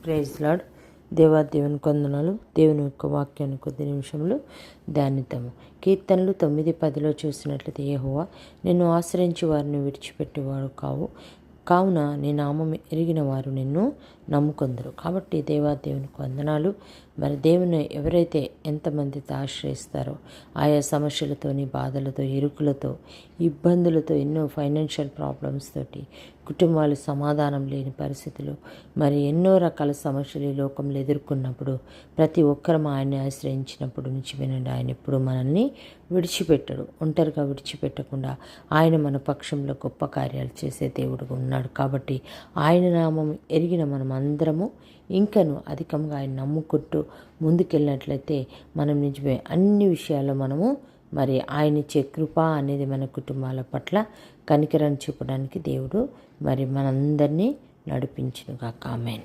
Praise lord. దేవుని కొందనాలు. దేవుని యొక్క వాక్యాన్ని కొద్ది నిమిషంలో ధ్యానిద్దాము. కీర్తనలు 9:10 చూసినట్లయితే, యెహోవా నిన్ను ఆశ్రయించి వారిని విడిచిపెట్టేవాడు కావున నీ నామం ఎరిగిన వారు నిన్ను నమ్ముకొందరు. కాబట్టి దేవునికి వందనాలు. మరి దేవుని ఎవరైతే ఎంతమందితో ఆశ్రయిస్తారో, ఆయా సమస్యలతోని, బాధలతో, ఇరుకులతో, ఇబ్బందులతో, ఎన్నో ఫైనాన్షియల్ ప్రాబ్లమ్స్ తోటి, కుటుంబాలు సమాధానం లేని పరిస్థితులు, మరి ఎన్నో రకాల సమస్యలు ఈ లోకంలో ఎదుర్కొన్నప్పుడు ప్రతి ఒక్కరం ఆయన్ని ఆశ్రయించినప్పుడు నుంచి వినండి, ఆయన ఎప్పుడు మనల్ని విడిచిపెట్టడు. ఒంటరిగా విడిచిపెట్టకుండా ఆయన మన పక్షంలో గొప్ప కార్యాలు చేసే దేవుడుగా ఉన్నాడు. కాబట్టి ఆయన నామం ఎరిగిన మనం అందరము ఇంకను అధికంగా ఆయన నమ్ముకుంటూ ముందుకెళ్ళినట్లయితే మనం నిజమే అన్ని విషయాల్లో మనము మరి ఆయన ఇచ్చే కృప అనేది మన కుటుంబాల పట్ల కనికరాన్ని చూపడానికి దేవుడు మరి మనందరినీ నడిపించునుగాక. ఆమేన్.